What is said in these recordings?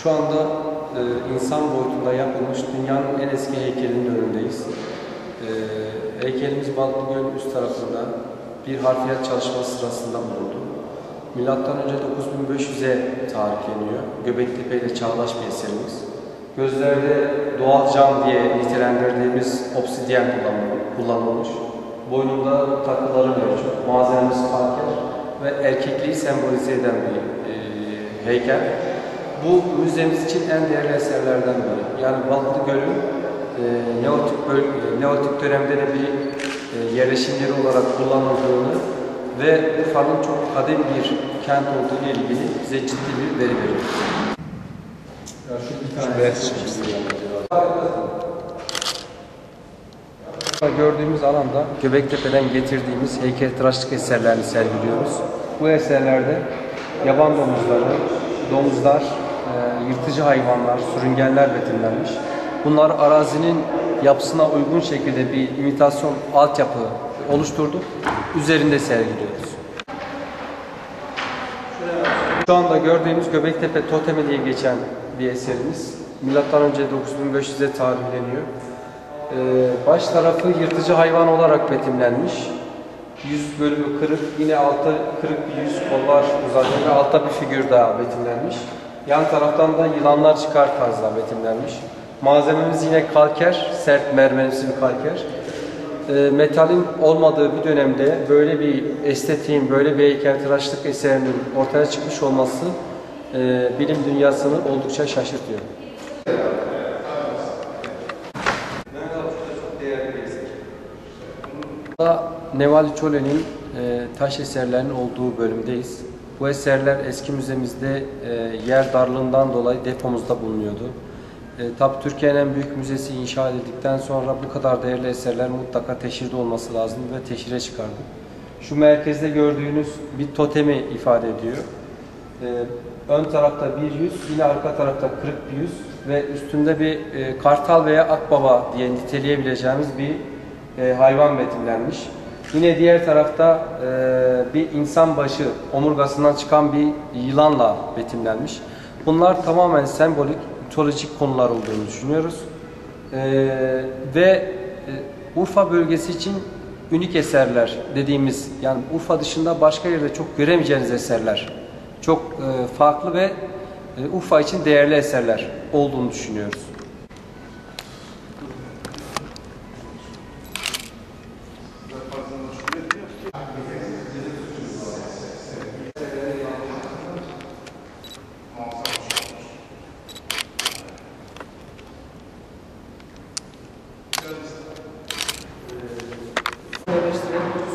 Şu anda insan boyutunda yapılmış dünyanın en eski heykelinin önündeyiz. Heykelimiz Balıklıgöl'ün üst tarafında bir harfiyat çalışması sırasında bulundu. Milattan önce 9500'e tarihleniyor. Göbektepe ile çağdaş bir eserimiz. Gözlerde doğal cam diye nitelendirdiğimiz obsidyen kullanılmış. Boynunda takıları mevcut. Malzememiz kalker ve erkekliği sembolize eden bir heykel. Bu müzemiz için en değerli eserlerden biri. Yani Balıklıgöl'ün Neolitik dönemde de bir yerleşim yeri olarak kullanıldığını ve Urfa'nın çok kadim bir kent olduğu ile ilgili bize ciddi bir veri veriyor. Gördüğümüz alanda Göbektepe'den getirdiğimiz heykeltıraşlık eserlerini sergiliyoruz. Bu eserlerde yaban domuzlar, yırtıcı hayvanlar, sürüngenler betimlenmiş. Bunlar arazinin yapısına uygun şekilde bir imitasyon altyapı oluşturduk. Üzerinde sergiliyoruz. Şu anda gördüğümüz Göbektepe Totemi diye geçen bir eserimiz. Milattan önce 9500'e tarihleniyor. Baş tarafı yırtıcı hayvan olarak betimlenmiş. Yüz bölümü kırık, yine altta kırık bir yüz, kollar uzanıyor ve altta bir figür daha betimlenmiş. Yan taraftan da yılanlar çıkar tarzda betimlenmiş. Malzememiz yine kalker, sert mermerimsi bir kalker. Metalin olmadığı bir dönemde böyle bir estetiğin, böyle bir heykeltıraşlık eserinin ortaya çıkmış olması bilim dünyasını oldukça şaşırtıyor. Nevali Çolen'in taş eserlerinin olduğu bölümdeyiz. Bu eserler eski müzemizde yer darlığından dolayı depomuzda bulunuyordu. Tabii Türkiye'nin en büyük müzesi inşa edildikten sonra bu kadar değerli eserler mutlaka teşhirde olması lazım ve teşhire çıkardık. Şu merkezde gördüğünüz bir totemi ifade ediyor. Ön tarafta bir yüz, yine arka tarafta kırık bir yüz ve üstünde bir kartal veya akbaba diye niteleyebileceğimiz bir hayvan betimlenmiş. Yine diğer tarafta bir insan başı omurgasından çıkan bir yılanla betimlenmiş. Bunlar tamamen sembolik, mitolojik konular olduğunu düşünüyoruz. Urfa bölgesi için unik eserler dediğimiz, yani Urfa dışında başka yerde çok göremeyeceğiniz eserler, çok farklı ve Urfa için değerli eserler olduğunu düşünüyoruz.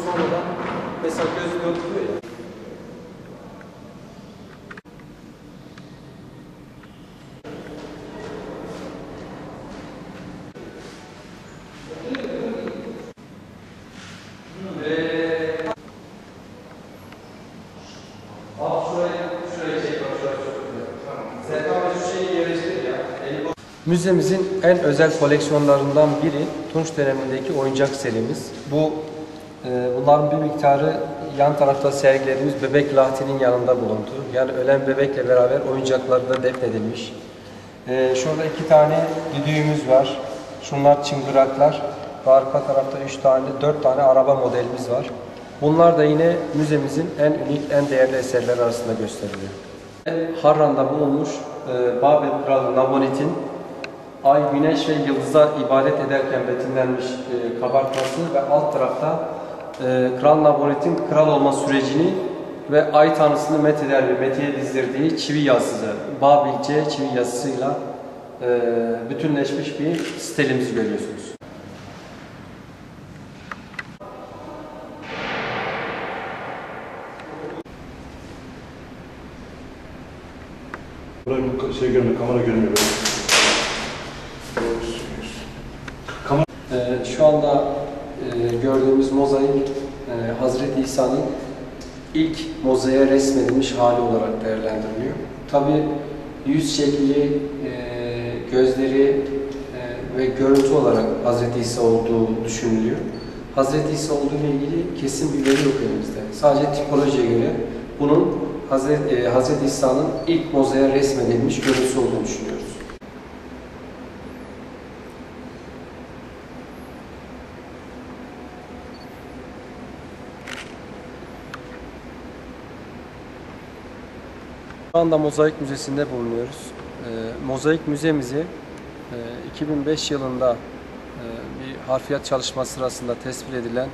Sonradan mesela gözü gözüküyor ya. Müzemizin en özel koleksiyonlarından biri Tunç dönemindeki oyuncak serimiz. Bunların bir miktarı yan tarafta sergilediğimiz bebek lahtinin yanında bulundu. Yani ölen bebekle beraber oyuncakları da defnedilmiş. Şurada 2 tane düdüğümüz var. Şunlar çıngıraklar. Ve arka tarafta 4 tane araba modelimiz var. Bunlar da yine müzemizin en unik, en değerli eserler arasında gösteriliyor. Harran'da bulunmuş Babil Kralı Nabonid'in ay, güneş ve yıldıza ibadet ederken betimlenmiş kabartması ve alt tarafta Kral Nabonid'in kral olma sürecini ve ay tanrısını metiye dizdirdiği çivi yazısı, Babilce çivi yazısıyla bütünleşmiş bir stilimizi görüyorsunuz. Buraya bu şey görmüyor, kamera görmüyor. Şu anda gördüğümüz mozaik Hazreti İsa'nın ilk mozaiğe resmedilmiş hali olarak değerlendiriliyor. Tabii yüz şekli, gözleri ve görüntü olarak Hazreti İsa olduğu düşünülüyor. Hazreti İsa olduğu ile ilgili kesin bir veri yok elimizde. Sadece tipolojiye göre bunun Hazreti İsa'nın ilk mozaiğe resmedilmiş görüntüsü olduğunu düşünüyoruz. Şu anda Mozaik Müzesi'nde bulunuyoruz. Mozaik Müzemizi 2005 yılında bir harfiyat çalışması sırasında tespit edilen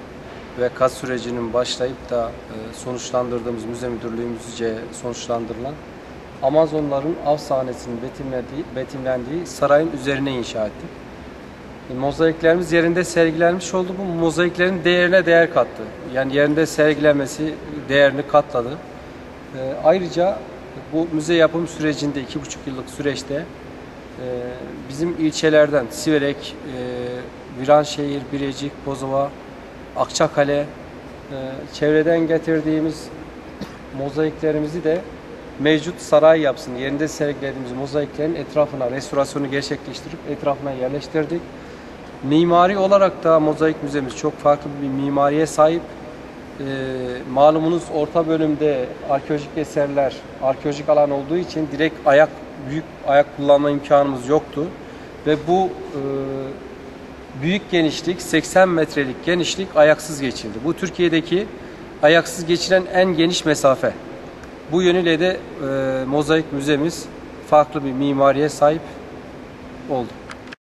ve kaz sürecinin başlayıp da sonuçlandırdığımız müze müdürlüğümüzce sonuçlandırılan Amazonların av sahnesinin betimlendiği sarayın üzerine inşa ettik. Mozaiklerimiz yerinde sergilenmiş oldu. Bu mozaiklerin değerine değer kattı. Yani yerinde sergilenmesi değerini katladı. Ayrıca bu müze yapım sürecinde 2,5 yıllık süreçte bizim ilçelerden Siverek, Viranşehir, Birecik, Bozova, Akçakale, çevreden getirdiğimiz mozaiklerimizi de mevcut saray yapısını yerinde sergilediğimiz mozaiklerin etrafına restorasyonu gerçekleştirip etrafına yerleştirdik. Mimari olarak da Mozaik Müzemiz çok farklı bir mimariye sahip. Malumunuz orta bölümde arkeolojik eserler, arkeolojik alan olduğu için direkt büyük ayak kullanma imkanımız yoktu. Ve bu büyük genişlik, 80 metrelik genişlik ayaksız geçildi. Bu Türkiye'deki ayaksız geçilen en geniş mesafe. Bu yönüyle de Mozaik Müzemiz farklı bir mimariye sahip oldu.